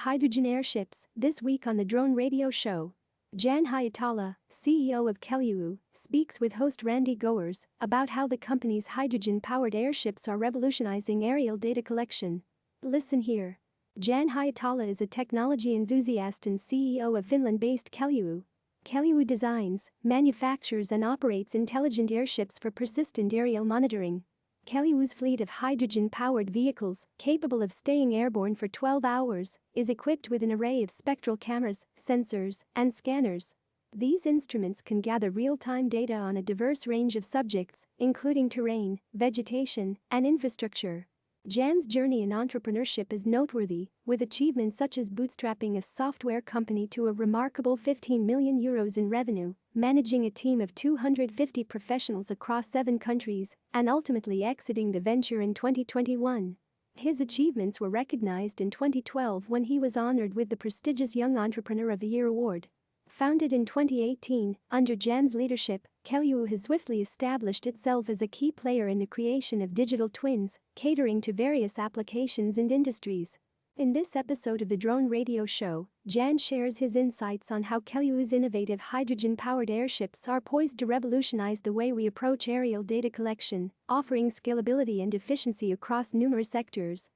hydrogen airships. This week on the Drone Radio Show, Janne Hietala, CEO of Kelluu, speaks with host Randy Goers about how the company's hydrogen-powered airships are revolutionizing aerial data collection. Listen here. Janne Hietala is a technology enthusiast and CEO of Finland-based Kelluu. Kelluu designs, manufactures and operates intelligent airships for persistent aerial monitoring. Kelluu's fleet of hydrogen-powered vehicles, capable of staying airborne for 12 hours, is equipped with an array of spectral cameras, sensors, and scanners. These instruments can gather real-time data on a diverse range of subjects, including terrain, vegetation, and infrastructure. Janne's journey in entrepreneurship is noteworthy, with achievements such as bootstrapping a software company to a remarkable €15 million in revenue, managing a team of 250 professionals across 7 countries, and ultimately exiting the venture in 2021. His achievements were recognized in 2012 when he was honored with the prestigious Young Entrepreneur of the Year award. Founded in 2018, under Janne's leadership, Kelluu has swiftly established itself as a key player in the creation of digital twins, catering to various applications and industries. In this episode of the Drone Radio Show, Janne shares his insights on how Kelluu's innovative hydrogen-powered airships are poised to revolutionize the way we approach aerial data collection, offering scalability and efficiency across numerous sectors.